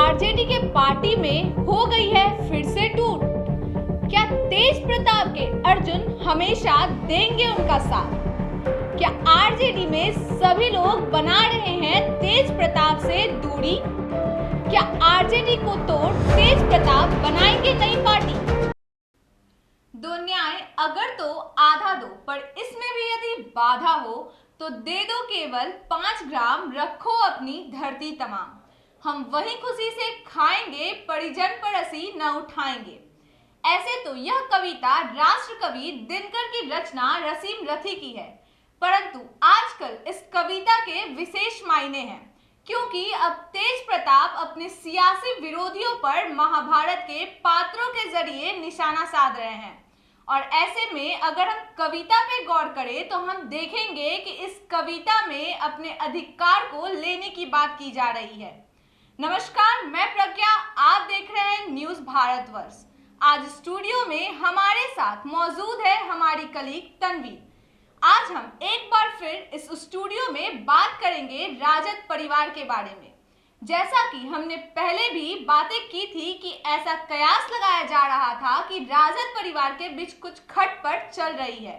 RJD के party में हो गई है फिर से टूट। क्या तेज प्रताप के अर्जुन हमेशा देंगे उनका साथ? क्या आरजेडी में सभी लोग बना रहे हैं तेज प्रताप से दूरी? क्या आरजेडी को तोड़ तेज प्रताप बनाएंगे नई पार्टी? दो न्याय अगर तो आधा दो, पर इसमें भी यदि बाधा हो तो दे दो केवल 5 ग्राम, रखो अपनी धरती तमाम। हम वही खुशी से खाएंगे, परिजन पर हंसी न उठाएंगे। ऐसे तो यह कविता राष्ट्र कवि दिनकर की रचना रसीम रथी की है, परंतु आजकल इस कविता के विशेष मायने हैं, क्योंकि अब तेज प्रताप अपने सियासी विरोधियों पर महाभारत के पात्रों के जरिए निशाना साध रहे हैं। और ऐसे में अगर हम कविता पे गौर करें तो हम देखेंगे कि इस कविता में अपने अधिकार को लेने की बात की जा रही है। नमस्कार, मैं प्रज्ञा, आप देख रहे हैं न्यूज भारतवर्ष। आज स्टूडियो में हमारे साथ मौजूद है हमारी कलीग तन्वी। आज हम एक बार फिर इस स्टूडियो में बात करेंगे राजद परिवार के बारे में। जैसा कि हमने पहले भी बातें की थी कि ऐसा कयास लगाया जा रहा था कि राजद परिवार के बीच कुछ खटपट चल रही है,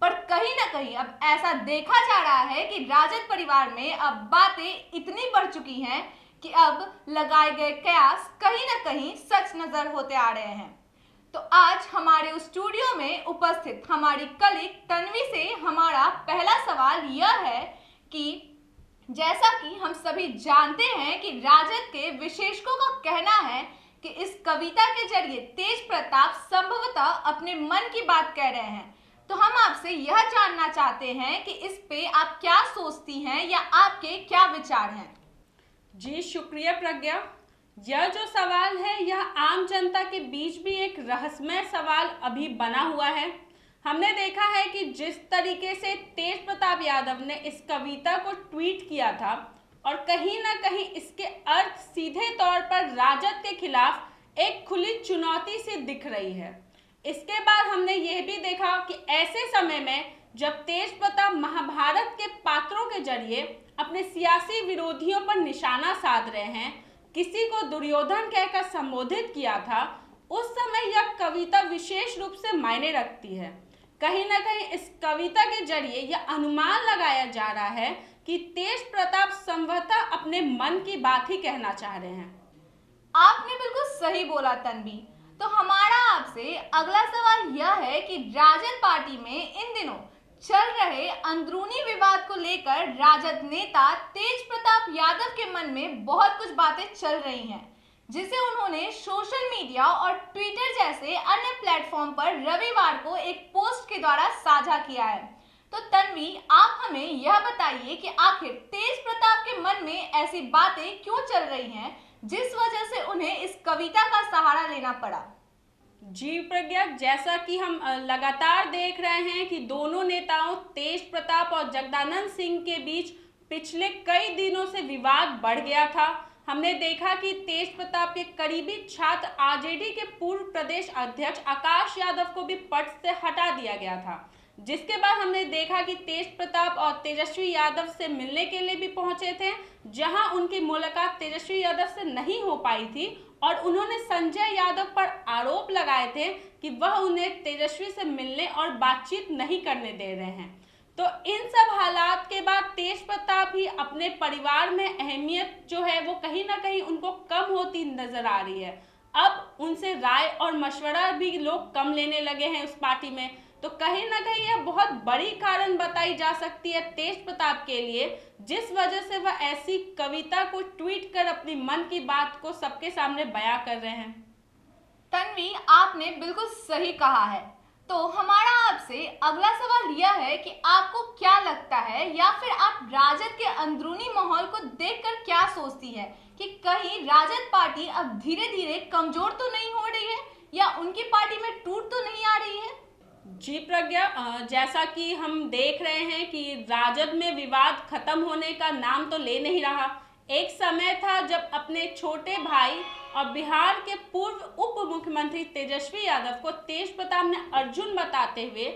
पर कहीं ना कहीं अब ऐसा देखा जा रहा है कि राजद परिवार में अब बातें इतनी बढ़ चुकी हैं कि अब लगाए गए कयास कहीं ना कहीं सच नजर होते आ रहे हैं। तो आज हमारे स्टूडियो में उपस्थित हमारी कलीग तन्वी से हमारा पहला सवाल यह है कि जैसा कि हम सभी जानते हैं कि राजद के विशेषज्ञों का कहना है कि इस कविता के जरिए तेज प्रताप संभवतः अपने मन की बात कह रहे हैं, तो हम आपसे यह जानना चाहते हैं कि इस पे आप क्या सोचती हैं या आपके क्या विचार हैं। जी शुक्रिया प्रज्ञा। यह जो सवाल है यह आम जनता के बीच भी एक रहस्यमय सवाल अभी बना हुआ है। हमने देखा है कि जिस तरीके से तेज प्रताप यादव ने इस कविता को ट्वीट किया था और कहीं ना कहीं इसके अर्थ सीधे तौर पर राजद के खिलाफ एक खुली चुनौती से दिख रही है। इसके बाद हमने यह भी देखा कि ऐसे समय में जब तेज प्रताप महाभारत के पात्रों के जरिए अपने सियासी विरोधियों पर निशाना साध रहे हैं, किसी को दुर्योधन कहकर संबोधित किया था, उस समय यह कविता विशेष रूप से मायने रखती है। कहीं ना कहीं इस कविता के जरिए यह अनुमान लगाया जा रहा है कि तेज प्रताप संभवतः अपने मन की बात ही कहना चाह रहे हैं। आपने बिल्कुल सही बोला तन्वी। तो हमारा आपसे अगला सवाल यह है कि राजद पार्टी में इन दिनों चल रहे अंदरूनी विवाद को लेकर राजद नेता तेज प्रताप यादव के मन में बहुत कुछ बातें चल रही हैं, जिसे उन्होंने सोशल मीडिया और ट्विटर जैसे अन्य प्लेटफॉर्म पर रविवार को एक पोस्ट के द्वारा साझा किया है। तो तन्वी, आप हमें यह बताइए कि आखिर तेज प्रताप के मन में ऐसी बातें क्यों चल रही हैं जिस वजह से उन्हें इस कविता का सहारा लेना पड़ा। जी प्रज्ञा, जैसा कि हम लगातार देख रहे हैं कि दोनों नेताओं तेज प्रताप और जगदानंद सिंह के बीच पिछले कई दिनों से विवाद बढ़ गया था। हमने देखा कि तेज प्रताप के करीबी छात्र आरजेडी के पूर्व प्रदेश अध्यक्ष आकाश यादव को भी पद से हटा दिया गया था, जिसके बाद हमने देखा कि तेज प्रताप और तेजस्वी यादव से मिलने के लिए भी पहुंचे थे, जहां उनकी मुलाकात तेजस्वी यादव से नहीं हो पाई थी और उन्होंने संजय यादव पर आरोप लगाए थे कि वह उन्हें तेजस्वी से मिलने और बातचीत नहीं करने दे रहे हैं। तो इन सब हालात के बाद तेज प्रताप ही अपने परिवार में अहमियत जो है वो कहीं ना कहीं उनको कम होती नजर आ रही है। अब उनसे राय और मशवरा भी लोग कम लेने लगे हैं उस पार्टी में। तो कहीं ना कहीं यह बहुत बड़ी कारण बताई जा सकती है तेज प्रताप के लिए, जिस वजह से वह ऐसी कविता को ट्वीट कर अपनी मन की बात को सबके सामने बयां कर रहे हैं। तन्वी, आपने बिल्कुल सही कहा है। तो हमारा आपसे अगला सवाल यह है कि आपको क्या लगता है या फिर आप राजद के अंदरूनी माहौल को देखकर क्या सोचती है कि कहीं राजद पार्टी अब धीरे धीरे कमजोर तो नहीं हो रही है या उनकी पार्टी में टूट तो नहीं आ रही है। जी प्रज्ञा, जैसा कि हम देख रहे हैं कि राजद में विवाद खत्म होने का नाम तो ले नहीं रहा। एक समय था जब अपने छोटे भाई और बिहार के पूर्व उप मुख्यमंत्री तेजस्वी यादव को तेज प्रताप ने अर्जुन बताते हुए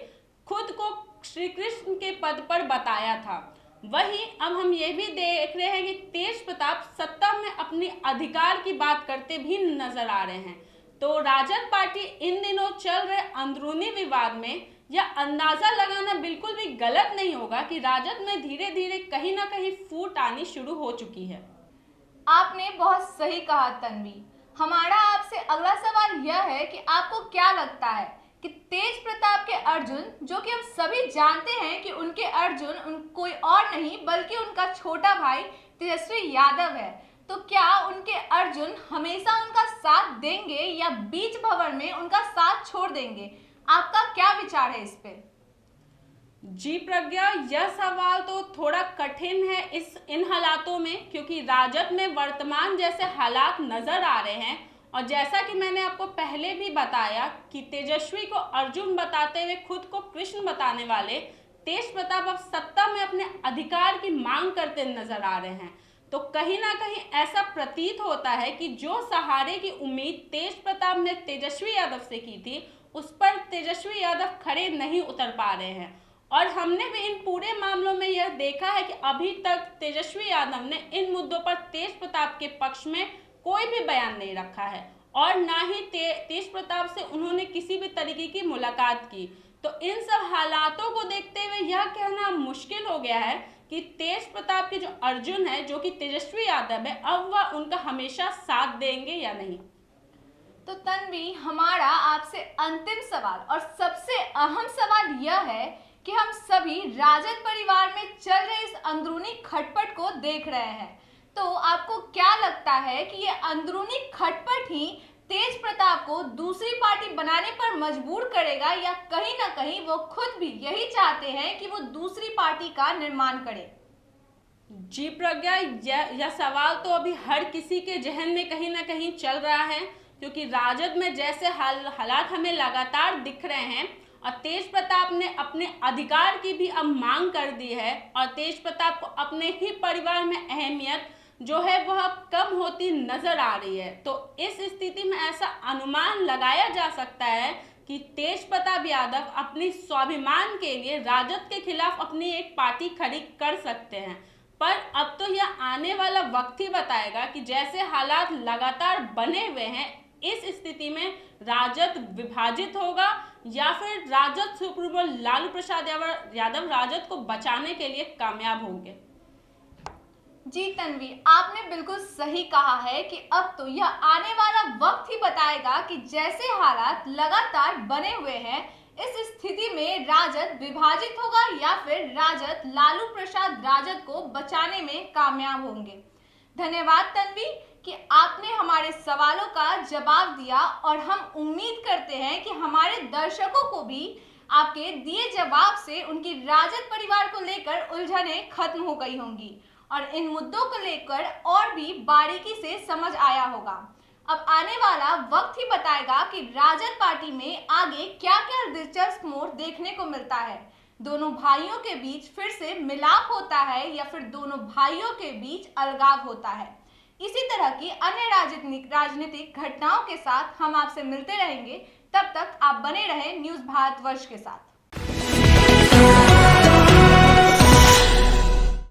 खुद को श्री कृष्ण के पद पर बताया था। वहीं अब हम ये भी देख रहे हैं कि तेज प्रताप सत्ता में अपनी अधिकार की बात करते भी नजर आ रहे हैं। तो राजद पार्टी इन दिनों चल रहे अंदरूनी विवाद में यह अंदाजा लगाना बिल्कुल भी गलत नहीं होगा कि राजद में धीरे धीरे कहीं ना कहीं फूट आनी शुरू हो चुकी है। आपने बहुत सही कहा तन्वी। हमारा आपसे अगला सवाल यह है कि आपको क्या लगता है कि तेज प्रताप के अर्जुन, जो कि हम सभी जानते हैं कि उनके अर्जुन कोई और नहीं बल्कि उनका छोटा भाई तेजस्वी यादव है, तो क्या उनके अर्जुन हमेशा उनका साथ देंगे या बीच भंवर में उनका साथ छोड़ देंगे? आपका क्या विचार है इस पे? जी प्रज्ञा, यह सवाल तो थोड़ा कठिन है इन हालातों में, क्योंकि राजद में वर्तमान जैसे हालात नजर आ रहे हैं और जैसा कि मैंने आपको पहले भी बताया कि तेजस्वी को अर्जुन बताते हुए खुद को कृष्ण बताने वाले तेज प्रताप अब सत्ता में अपने अधिकार की मांग करते नजर आ रहे हैं। तो कहीं ना कहीं ऐसा प्रतीत होता है कि जो सहारे की उम्मीद तेज प्रताप ने तेजस्वी यादव से की थी, उस पर तेजस्वी यादव खड़े नहीं उतर पा रहे हैं। और हमने भी इन पूरे मामलों में यह देखा है कि अभी तक तेजस्वी यादव ने इन मुद्दों पर तेज प्रताप के पक्ष में कोई भी बयान नहीं रखा है और ना ही तेज प्रताप से उन्होंने किसी भी तरीके की मुलाकात की। तो इन सब हालातों को देखते हुए यह कहना मुश्किल हो गया है कि तेज प्रताप के जो अर्जुन है, जो कि तेजस्वी यादव है, अब वह उनका हमेशा साथ देंगे या नहीं। तो तन्वी, हमारा आपसे अंतिम सवाल और सबसे अहम सवाल यह है कि हम सभी राजद परिवार में चल रहे इस अंदरूनी खटपट को देख रहे हैं, तो आपको क्या लगता है कि ये अंदरूनी खटपट ही तेज प्रताप को दूसरी पार्टी बनाने पर मजबूर करेगा या कहीं ना कहीं वो खुद भी यही चाहते हैं कि वो दूसरी पार्टी का निर्माण करे? जी प्रज्ञा, यह सवाल तो अभी हर किसी के जहन में कहीं ना कहीं चल रहा है, क्योंकि राजद में जैसे हालात हमें लगातार दिख रहे हैं और तेज प्रताप ने अपने अधिकार की भी अब मांग कर दी है और तेज प्रताप को अपने ही परिवार में अहमियत जो है वह कम होती नजर आ रही है। तो इस स्थिति में ऐसा अनुमान लगाया जा सकता है कि तेज प्रताप यादव अपनी स्वाभिमान के लिए राजद के खिलाफ अपनी एक पार्टी खड़ी कर सकते हैं। पर अब तो यह आने वाला वक्त ही बताएगा कि जैसे हालात लगातार बने हुए हैं, इस स्थिति में राजद विभाजित होगा या फिर राजद सुप्रीमो लालू प्रसाद यादव राजद को बचाने के लिए कामयाब होंगे। जी तन्वी, आपने बिल्कुल सही कहा है कि अब तो यह आने वाला वक्त ही बताएगा कि जैसे हालात लगातार बने हुए हैं, इस स्थिति में राजद विभाजित होगा या फिर राजद लालू प्रसाद राजद को बचाने में कामयाब होंगे। धन्यवाद तन्वी कि आपने हमारे सवालों का जवाब दिया और हम उम्मीद करते हैं कि हमारे दर्शकों को भी आपके दिए जवाब से उनकी राजद परिवार को लेकर उलझनें खत्म हो गई होंगी और इन मुद्दों को लेकर और भी बारीकी से समझ आया होगा। अब आने वाला वक्त ही बताएगा कि राजद पार्टी में आगे क्या क्या दिलचस्प मोड़ देखने को मिलता है। दोनों भाइयों के बीच फिर से मिलाप होता है या फिर दोनों भाइयों के बीच अलगाव होता है। इसी तरह की अन्य राजनीतिक घटनाओं के साथ हम आपसे मिलते रहेंगे। तब तक आप बने रहें न्यूज़ भारतवर्ष के साथ।